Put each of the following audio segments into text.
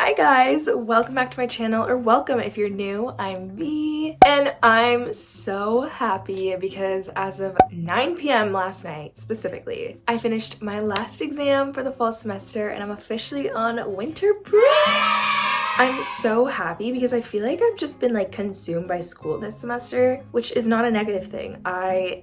Hi guys, welcome back to my channel, or welcome if you're new. I'm V, and I'm so happy because as of 9 p.m. last night, specifically, I finished my last exam for the fall semester and I'm officially on winter break! I'm so happy because I feel like I've just been like consumed by school this semester, which is not a negative thing.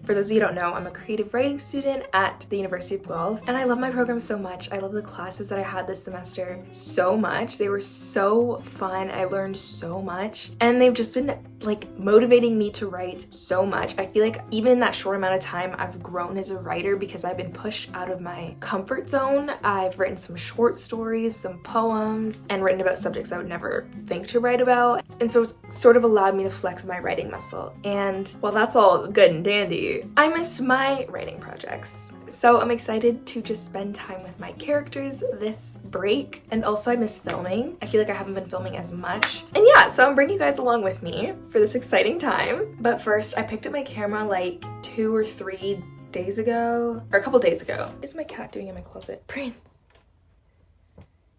For those of you who don't know, I'm a creative writing student at the University of Guelph, and I love my program so much. I love the classes that I had this semester so much. They were so fun. I learned so much, and they've just been like motivating me to write so much. I feel like even in that short amount of time, I've grown as a writer because I've been pushed out of my comfort zone. I've written some short stories, some poems, and written about subjects I would never think to write about. And so it's sort of allowed me to flex my writing muscle. And while that's all good and dandy, I missed my writing projects. So I'm excited to just spend time with my characters this break. And also I miss filming. I feel like I haven't been filming as much. And yeah, so I'm bringing you guys along with me for this exciting time. But first, I picked up my camera like 2 or 3 days ago, or a couple days ago. What is my cat doing in my closet? Prince,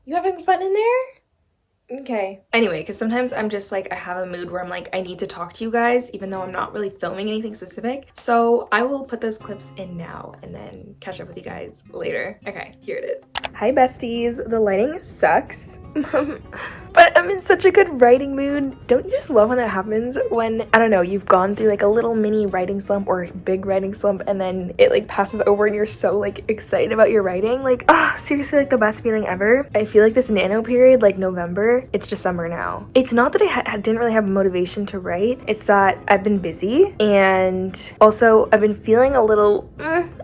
you having fun in there? Okay. Anyway, because sometimes I'm just like, I have a mood where I'm like, I need to talk to you guys, even though I'm not really filming anything specific. So I will put those clips in now and then catch up with you guys later. Okay, here it is. Hi besties, the lighting sucks, but I'm in such a good writing mood. Don't you just love when that happens? When, I don't know, you've gone through like a little mini writing slump or big writing slump, and then it like passes over and you're so like excited about your writing. Like, seriously, like the best feeling ever. I feel like this nano period, like November, it's December now. It's not that I didn't really have motivation to write. It's that I've been busy, and also I've been feeling a little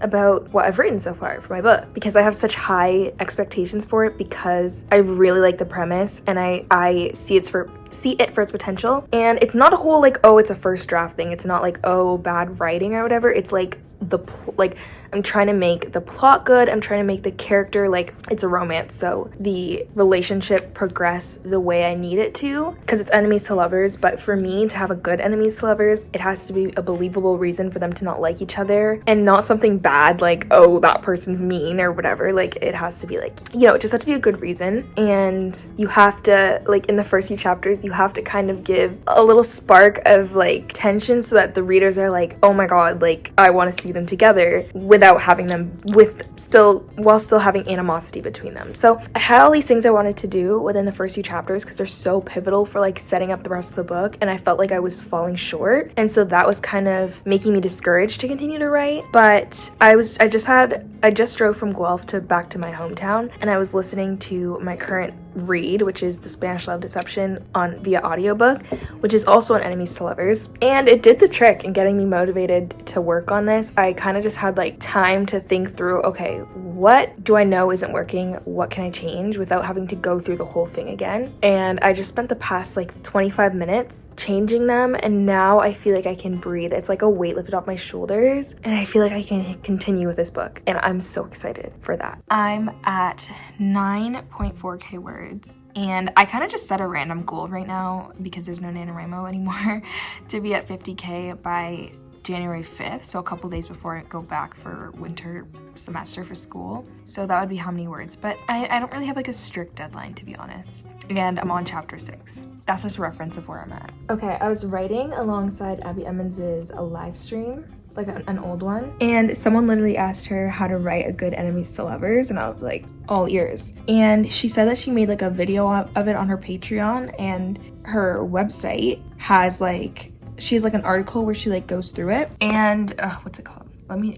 about what I've written so far for my book, because I have such high expectations for it because I really like the premise and I see it for its potential. And it's not a whole like, oh, it's a first draft thing. It's not like, oh, bad writing or whatever. It's like I'm trying to make the plot good. I'm trying to make the character, like, it's a romance, so the relationship progress the way I need it to, because it's enemies to lovers. But for me to have a good enemies to lovers, it has to be a believable reason for them to not like each other, and not something bad like, oh, that person's mean or whatever. Like, it has to be like, you know, it just has to be a good reason. And you have to, like, in the first few chapters, you have to kind of give a little spark of like tension so that the readers are like, oh my god, like, I want to see them together, without having them while still having animosity between them. So I had all these things I wanted to do within the first few chapters because they're so pivotal for like setting up the rest of the book, and I felt like I was falling short, and so that was kind of making me discouraged to continue to write. But I just drove from Guelph back to my hometown, and I was listening to my current read, which is The Spanish Love Deception via audiobook, which is also on Enemies to Lovers, and it did the trick in getting me motivated to work on this. I kind of just had like time to think through, okay, what do I know isn't working? What can I change without having to go through the whole thing again? And I just spent the past like 25 minutes changing them, and now I feel like I can breathe. It's like a weight lifted off my shoulders, and I feel like I can continue with this book, and I'm so excited for that. I'm at 9.4k words. And I kind of just set a random goal right now, because there's no NaNoWriMo anymore, to be at 50k by January 5th, so a couple days before I go back for winter semester for school. So that would be how many words, but I don't really have like a strict deadline, to be honest. And I'm on chapter 6. That's just a reference of where I'm at. Okay, I was writing alongside Abby Emmons's a live stream, like an old one, and someone literally asked her how to write a good enemies to lovers, and I was like, all ears. And she said that she made like a video of it on her Patreon, and her website has like, she has like an article where she like goes through it, and what's it called?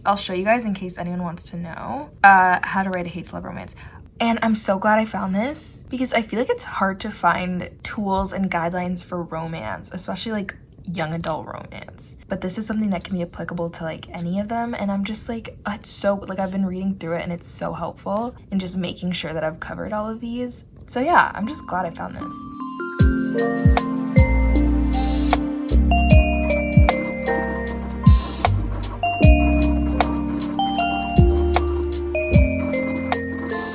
I'll show you guys in case anyone wants to know. How to write a hate to love romance. And I'm so glad I found this, because I feel like it's hard to find tools and guidelines for romance, especially like young adult romance, but this is something that can be applicable to like any of them. And I'm just like, it's so like, I've been reading through it and it's so helpful in just making sure that I've covered all of these. So yeah, I'm just glad I found this.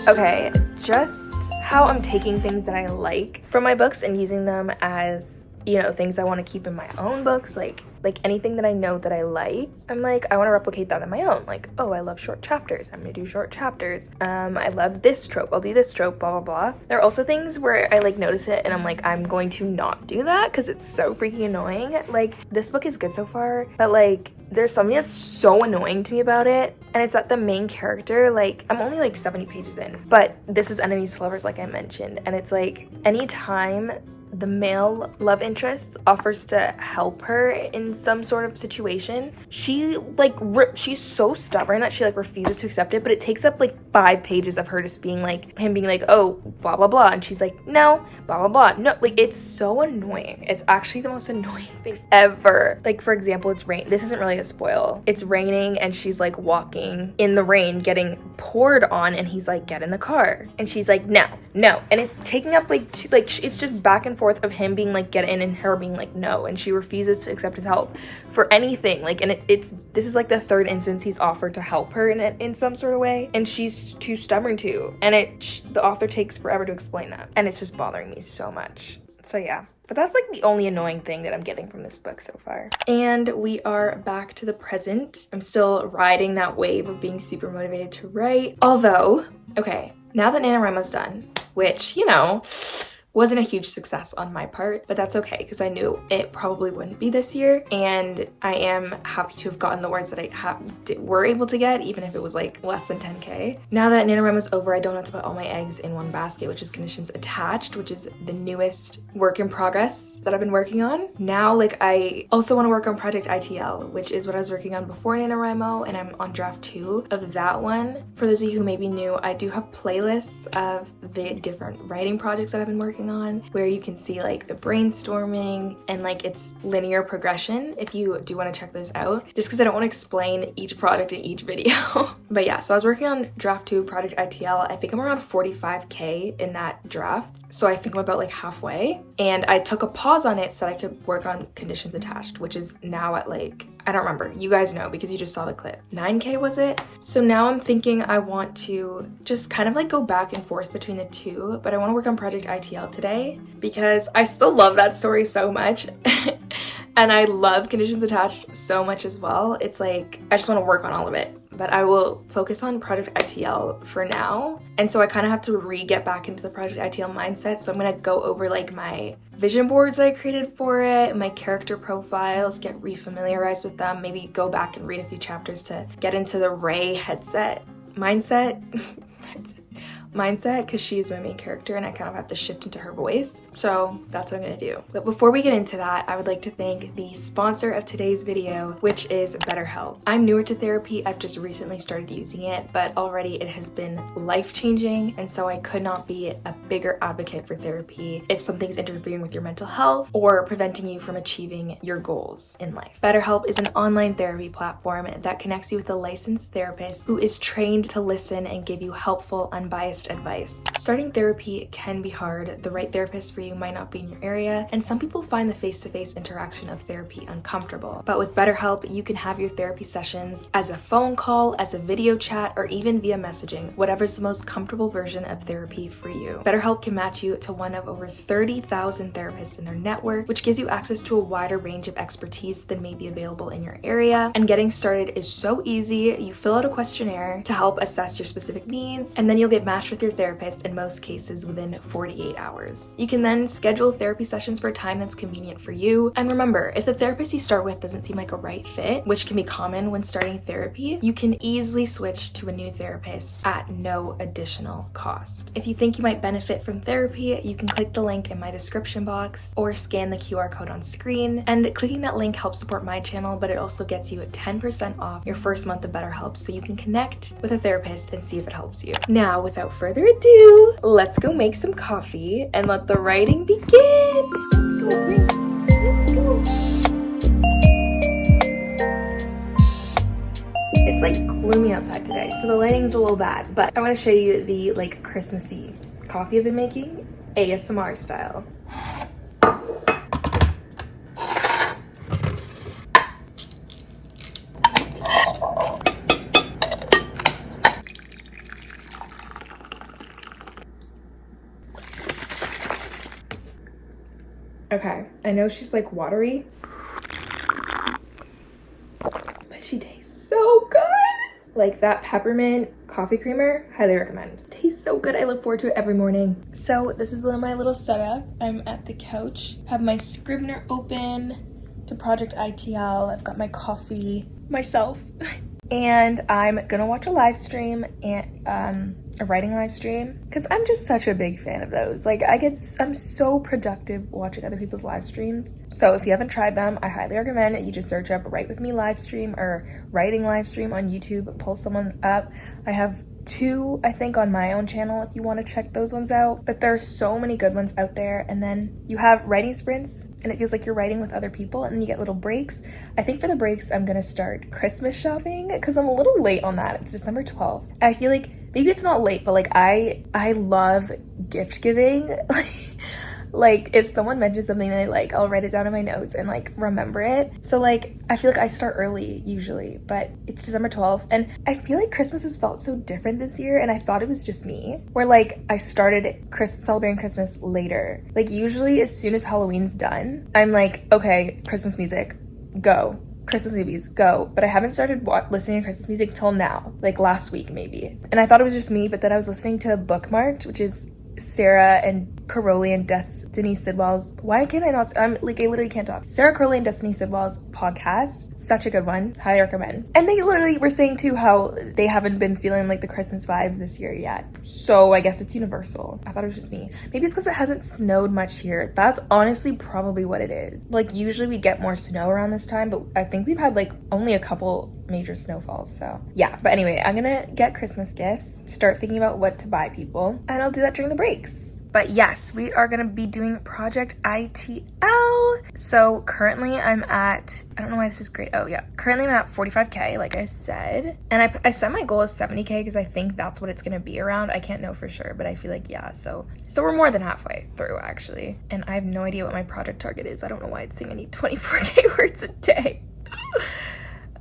Okay, just how I'm taking things that I like from my books and using them as, you know, things I want to keep in my own books, like anything that I know that I like, I'm like, I want to replicate that in my own. Like, oh, I love short chapters, I'm gonna do short chapters. I love this trope, I'll do this trope, blah, blah, blah. There are also things where I like notice it and I'm like, I'm going to not do that because it's so freaking annoying. Like, this book is good so far, but like, there's something that's so annoying to me about it, and it's that the main character, like, I'm only like 70 pages in, but this is enemies to lovers, like I mentioned, and it's like, anytime the male love interest offers to help her in some sort of situation, she like she's so stubborn that she like refuses to accept it, but it takes up like 5 pages of her just being like, him being like, oh, blah blah blah, and she's like, no, blah blah blah. No, like, it's so annoying. It's actually the most annoying thing ever. Like, for example, it's rain. This isn't really a spoil. It's raining and she's like walking in the rain getting poured on, and he's like, get in the car, and she's like, no, and it's taking up like it's just back and forth of him being like, get in, and her being like, no, and she refuses to accept his help for anything. Like, and this is like the 3rd instance he's offered to help her in some sort of way, and she's too stubborn to, and the author takes forever to explain that, and it's just bothering me so much. So yeah, but that's like the only annoying thing that I'm getting from this book so far. And we are back to the present. I'm still riding that wave of being super motivated to write. Although, okay, now that NaNoWriMo's done, which, you know, wasn't a huge success on my part, but that's okay because I knew it probably wouldn't be this year, and I am happy to have gotten the words that I were able to get, even if it was like less than 10k. Now that NaNoWriMo's over, I don't have to put all my eggs in one basket, which is Conditions Attached, which is the newest work in progress that I've been working on. Now, like, I also want to work on Project ITL, which is what I was working on before NaNoWriMo, and I'm on draft 2 of that one. For those of you who may be new, I do have playlists of the different writing projects that I've been working on, where you can see like the brainstorming and like its linear progression if you do want to check those out, just because I don't want to explain each project in each video. But yeah, so I was working on draft 2 Project ITL. I think I'm around 45k in that draft, so I think I'm about like halfway, and I took a pause on it so that I could work on Conditions Attached, which is now at like, I don't remember, you guys know because you just saw the clip, 9k was it? So now I'm thinking I want to just kind of like go back and forth between the two, but I want to work on Project ITL today because I still love that story so much and I love Conditions Attached so much as well. It's like, I just want to work on all of it, but I will focus on Project ITL for now. And so I kind of have to get back into the Project ITL mindset. So I'm going to go over like my vision boards that I created for it, my character profiles, get refamiliarized with them, maybe go back and read a few chapters to get into the Ray mindset because she's my main character and I kind of have to shift into her voice. So that's what I'm gonna do. But before we get into that, I would like to thank the sponsor of today's video, which is BetterHelp. I'm newer to therapy. I've just recently started using it, but already it has been life-changing, and so I could not be a bigger advocate for therapy if something's interfering with your mental health or preventing you from achieving your goals in life. BetterHelp is an online therapy platform that connects you with a licensed therapist who is trained to listen and give you helpful, unbiased advice. Starting therapy can be hard. The right therapist for you might not be in your area, and some people find the face-to-face interaction of therapy uncomfortable. But with BetterHelp, you can have your therapy sessions as a phone call, as a video chat, or even via messaging, whatever's the most comfortable version of therapy for you. BetterHelp can match you to one of over 30,000 therapists in their network, which gives you access to a wider range of expertise than may be available in your area. And getting started is so easy. You fill out a questionnaire to help assess your specific needs, and then you'll get matched with your therapist in most cases within 48 hours. You can then schedule therapy sessions for a time that's convenient for you. And remember, if the therapist you start with doesn't seem like a right fit, which can be common when starting therapy, you can easily switch to a new therapist at no additional cost. If you think you might benefit from therapy, you can click the link in my description box or scan the QR code on screen. And clicking that link helps support my channel, but it also gets you 10% off your first month of BetterHelp, so you can connect with a therapist and see if it helps you. Now, without further ado, let's go make some coffee and let the writing begin. Let's go. It's like gloomy outside today, so the lighting's a little bad, but I want to show you the like Christmassy coffee I've been making, ASMR style. Okay, I know she's like watery, but she tastes so good. Like that peppermint coffee creamer, highly recommend. Tastes so good. I look forward to it every morning. So this is my little setup. I'm at the couch, have my Scrivener open to Project ITL. I've got my coffee myself. And I'm gonna watch a live stream and a writing live stream because I'm just such a big fan of those. Like I'm so productive watching other people's live streams. So if you haven't tried them, I highly recommend it. You just search up Write With Me live stream or writing live stream on YouTube, pull someone up. I have 2, I think, on my own channel if you want to check those ones out. But there are so many good ones out there. And then you have writing sprints and it feels like you're writing with other people, and then you get little breaks. I think for the breaks, I'm gonna start Christmas shopping because I'm a little late on that. It's December 12th. I feel like maybe it's not late, but like I love gift giving. Like if someone mentions something that I like, I'll write it down in my notes and like remember it. So like I feel like I start early usually, but it's December 12th and I feel like Christmas has felt so different this year, and I thought it was just me. Where like I started celebrating Christmas later. Like usually as soon as Halloween's done, I'm like, okay, Christmas music, go. Christmas movies, go. But I haven't started listening to Christmas music till now, like last week maybe. And I thought it was just me, but then I was listening to Bookmarked, which is Sarah and Caroli and Destiny Sidwell's, why can't I not, I'm like, I literally can't talk. Sarah Caroli and Destiny Sidwell's podcast, such a good one, highly recommend. And they literally were saying too how they haven't been feeling like the Christmas vibes this year yet. So I guess it's universal. I thought it was just me. Maybe it's because it hasn't snowed much here. That's honestly probably what it is. Like usually we get more snow around this time, but I think we've had like only a couple major snowfalls, so yeah. But anyway, I'm gonna get Christmas gifts, start thinking about what to buy people, and I'll do that during the breaks. But yes, we are gonna be doing Project ITL. So currently I'm at, I don't know why this is great. Oh yeah, currently I'm at 45K, like I said. And I set my goal as 70K because I think that's what it's gonna be around. I can't know for sure, but I feel like, yeah, so we're more than halfway through actually. And I have no idea what my project target is. I don't know why it's saying I need 24K words a day.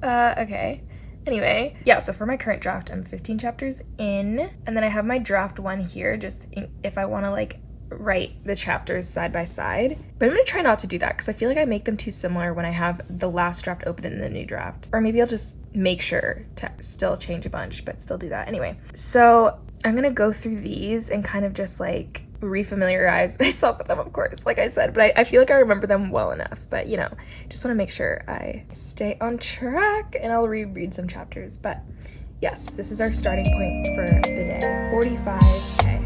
Okay. Anyway, yeah, so for my current draft, I'm 15 chapters in, and then I have my draft one here, just if I want to like write the chapters side by side. But I'm gonna try not to do that because I feel like I make them too similar when I have the last draft open and the new draft. Or maybe I'll just make sure to still change a bunch, but still do that. Anyway, so I'm gonna go through these and kind of just like refamiliarize myself with them, of course, like I said, but I feel like I remember them well enough. But you know, just want to make sure I stay on track, and I'll reread some chapters. But yes, this is our starting point for the day. 45K.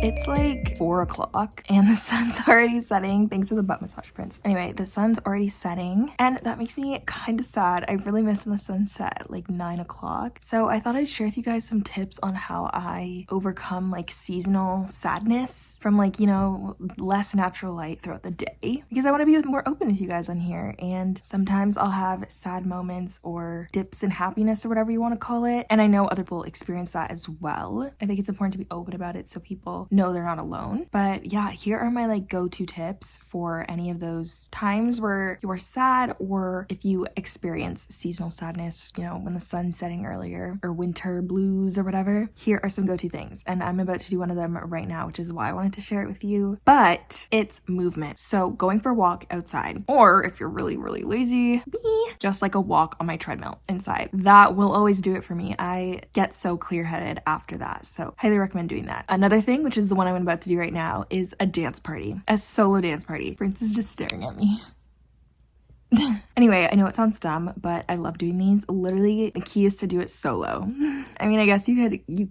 It's like 4 o'clock and the sun's already setting. Thanks for the butt massage, Prince. Anyway, the sun's already setting and that makes me kind of sad. I really miss when the sun set at like 9 o'clock. So I thought I'd share with you guys some tips on how I overcome like seasonal sadness from like, you know, less natural light throughout the day, because I want to be more open with you guys on here. And sometimes I'll have sad moments or dips in happiness or whatever you want to call it. And I know other people experience that as well. I think it's important to be open about it so people know they're not alone. But yeah, here are my like go-to tips for any of those times where you are sad, or if you experience seasonal sadness, you know, when the sun's setting earlier, or winter blues or whatever. Here are some go-to things, and I'm about to do one of them right now, which is why I wanted to share it with you. But it's movement. So going for a walk outside, or if you're really lazy, just like a walk on my treadmill inside. That will always do it for me. I get so clear-headed after that, so highly recommend doing that. Another thing, which is the one I'm about to do right now, is a dance party, a solo dance party. Prince is just staring at me. Anyway, I know it sounds dumb, but I love doing these. Literally, the key is to do it solo. I mean, I guess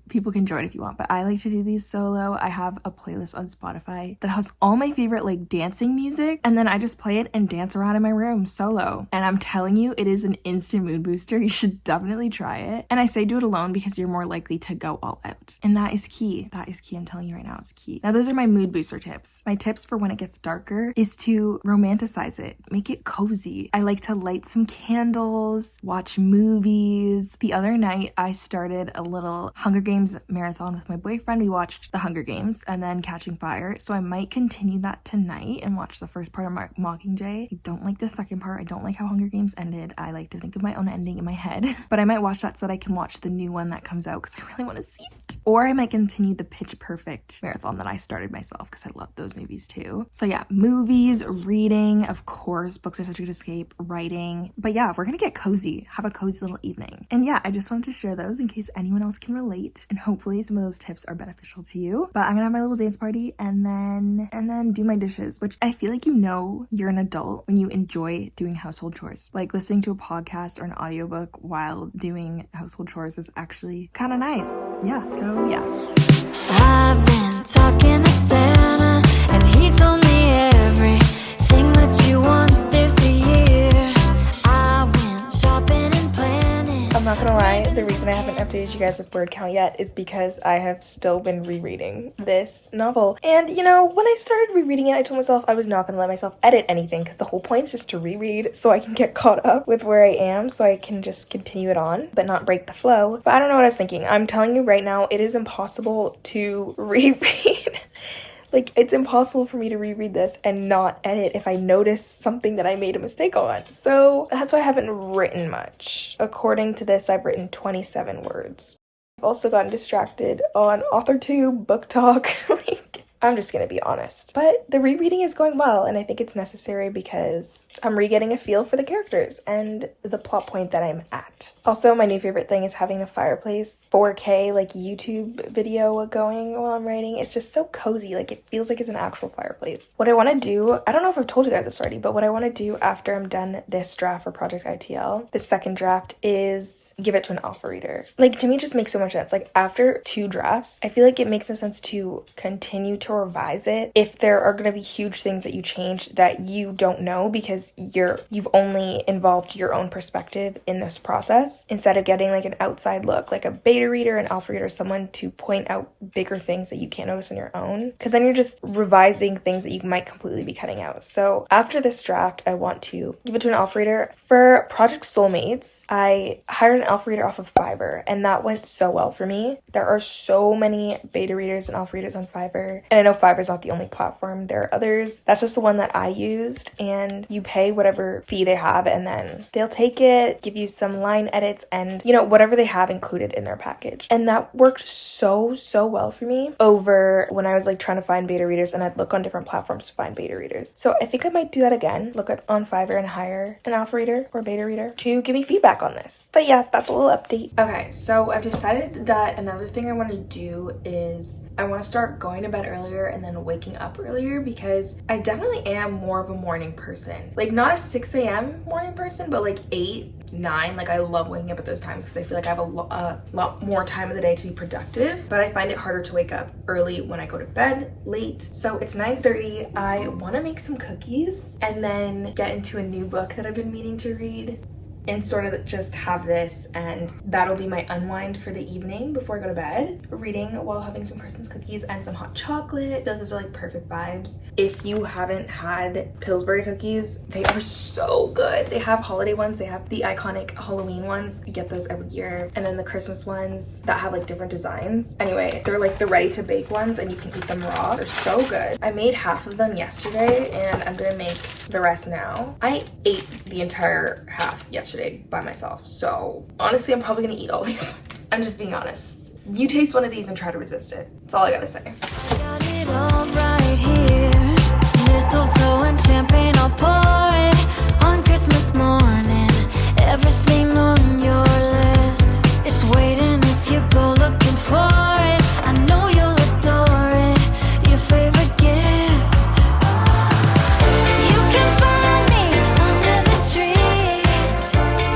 people can join if you want, but I like to do these solo. I have a playlist on Spotify that has all my favorite like dancing music, and then I just play it and dance around in my room solo. And I'm telling you, it is an instant mood booster. You should definitely try it. And I say do it alone because you're more likely to go all out. And that is key. That is key. I'm telling you right now, it's key. Now, those are my mood booster tips. My tips for when it gets darker is to romanticize it. Make it cozy. I like like to light some candles, watch movies. The other night, I started a little Hunger Games marathon with my boyfriend. We watched The Hunger Games and then Catching Fire. So I might continue that tonight and watch the first part of Mockingjay. I don't like the second part. I don't like how Hunger Games ended. I like to think of my own ending in my head. But I might watch that so that I can watch the new one that comes out because I really want to see it. Or I might continue the Pitch Perfect marathon that I started myself because I love those movies too. So yeah, movies, reading, of course, books are such a good escape, writing. But yeah, we're gonna get cozy, have a cozy little evening. And yeah, I just wanted to share those in case anyone else can relate. And hopefully some of those tips are beneficial to you. But I'm gonna have my little dance party and then do my dishes, which I feel like you're an adult when you enjoy doing household chores. Like listening to a podcast or an audiobook while doing household chores is actually kind of nice. Yeah, so yeah. I've been talking to Santa and he told me everything that you want this year. I went shopping and planning. I'm not gonna lie, the reason I haven't updated you guys with word count yet is because I have still been rereading this novel. And you know, when I started rereading it, I told myself I was not gonna let myself edit anything because the whole point is just to reread so I can get caught up with where I am so I can just continue it on but not break the flow. But I don't know what I was thinking. I'm telling you right now, it is impossible to reread. Like, it's impossible for me to reread this and not edit if I notice something that I made a mistake on. So that's why I haven't written much. According to this, I've written 27 words. I've also gotten distracted on authortube, book talk. I'm just gonna be honest. But the rereading is going well, and I think it's necessary because I'm re-getting a feel for the characters and the plot point that I'm at. Also, my new favorite thing is having a fireplace 4K like YouTube video going while I'm writing. It's just so cozy, like it feels like it's an actual fireplace. What I want to do, I don't know if I've told you guys this already, but what I want to do after I'm done this draft for Project ITL, the second draft, is give it to an alpha reader. Like, to me, it just makes so much sense. Like, after 2 drafts, I feel like it makes no sense to continue to revise it if there are going to be huge things that you change that you don't know because you've only involved your own perspective in this process, instead of getting like an outside look, like a beta reader, an alpha reader, someone to point out bigger things that you can't notice on your own, because then you're just revising things that you might completely be cutting out. So after this draft, I want to give it to an alpha reader. For Project Soulmates, I hired an alpha reader off of Fiverr, and that went so well for me. There are so many beta readers and alpha readers on Fiverr, and I know Fiverr's not the only platform. There are others. That's just the one that I used, and you pay whatever fee they have, and then they'll take it, give you some line edits, and you know, whatever they have included in their package. And that worked so well for me over when I was like trying to find beta readers and I'd look on different platforms to find beta readers. So I think I might do that again, look at on Fiverr and hire an alpha reader or beta reader to give me feedback on this. But yeah, that's a little update. Okay, so I've decided that another thing I want to do is I want to start going to bed earlier and then waking up earlier, because I definitely am more of a morning person. Like, not a 6 a.m. morning person, but like 8, 9. Like, I love waking up at those times because I feel like I have a lot more time of the day to be productive, but I find it harder to wake up early when I go to bed late. So it's 9:30. I want to make some cookies and then get into a new book that I've been meaning to read and sort of just have this, and that'll be my unwind for the evening before I go to bed, reading while having some Christmas cookies and some hot chocolate. I feel like those are like perfect vibes. If you haven't had Pillsbury cookies, they are so good. They have holiday ones, they have the iconic Halloween ones, you get those every year, and then the Christmas ones that have like different designs. Anyway, they're like the ready to bake ones and you can eat them raw. They're so good. I made half of them yesterday and I'm gonna make the rest now. I ate the entire half yesterday by myself, so honestly I'm probably gonna eat all these. I'm just being honest. You taste one of these and try to resist it. That's all I gotta say. I got it all right here. Mistletoe and champagne, I'll pour it on Christmas morning. Everything on your list, it's waiting if you go looking for it. I know you'll adore it, your favorite gift. You can find me under the tree.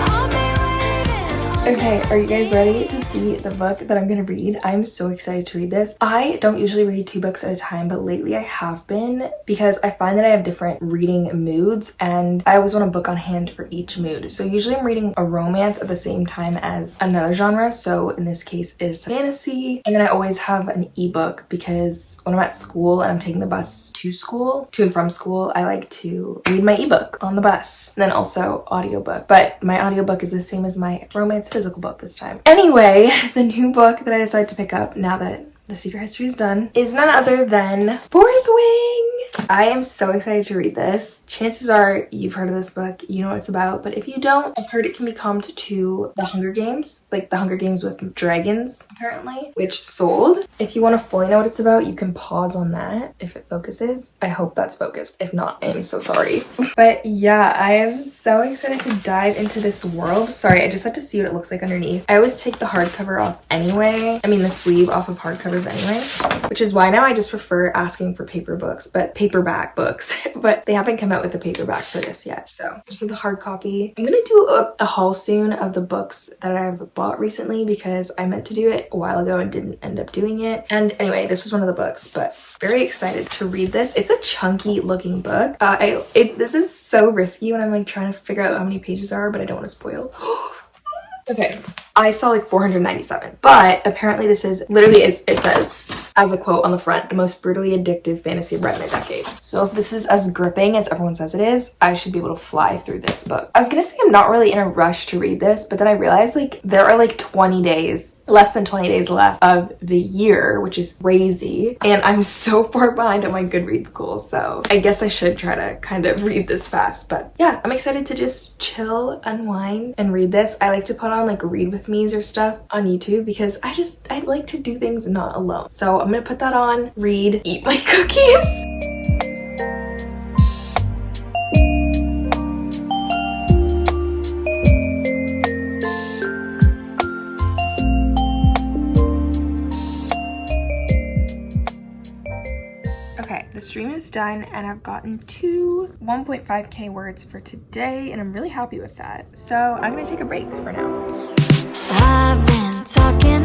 I'll be waiting on Okay, are you guys ready to see the book that I'm gonna read? I'm so excited to read this. I don't usually read 2 books at a time, but lately I have been because I find that I have different reading moods and I always want a book on hand for each mood. So usually I'm reading a romance at the same time as another genre. So in this case it's fantasy. And then I always have an ebook because when I'm at school and I'm taking the bus to and from school, I like to read my ebook on the bus. And then also audiobook. But my audiobook is the same as my romance physical book this time. Anyway, the new book that I decided to pick up now that the secret history is done is none other than Fourth Wing. I am so excited to read this. Chances are you've heard of this book, you know what it's about, but if you don't, I've heard it can be compared to The Hunger Games, like The Hunger Games with dragons, apparently, which sold. If you want to fully know what it's about, you can pause on that if it focuses. I hope that's focused. If not, I am so sorry. But yeah, I am so excited to dive into this world. Sorry, I just had to see what it looks like underneath. I always take the hardcover off anyway. I mean, the sleeve off of hardcovers anyway, which is why now I just prefer asking for paperback books, but they haven't come out with a paperback for this yet. So just the hard copy. I'm gonna do a haul soon of the books that I've bought recently because I meant to do it a while ago and didn't end up doing it. And anyway, this was one of the books, but very excited to read this. It's a chunky looking book. This is so risky when I'm like trying to figure out how many pages are, but I don't want to spoil. Okay, I saw like 497, but apparently this is literally, it says as a quote on the front, the most brutally addictive fantasy I've read in a decade. So if this is as gripping as everyone says it is, I should be able to fly through this book. I was gonna say I'm not really in a rush to read this, but then I realized like there are like less than 20 days left of the year, which is crazy. And I'm so far behind on my Goodreads goal. So I guess I should try to kind of read this fast, but yeah, I'm excited to just chill, unwind and read this. I like to put on like read with me's or stuff on YouTube because I like to do things not alone. So I'm gonna put that on, read, eat my cookies. Okay, the stream is done and I've gotten 1.5k words for today and I'm really happy with that. So I'm gonna take a break for now. I've been talking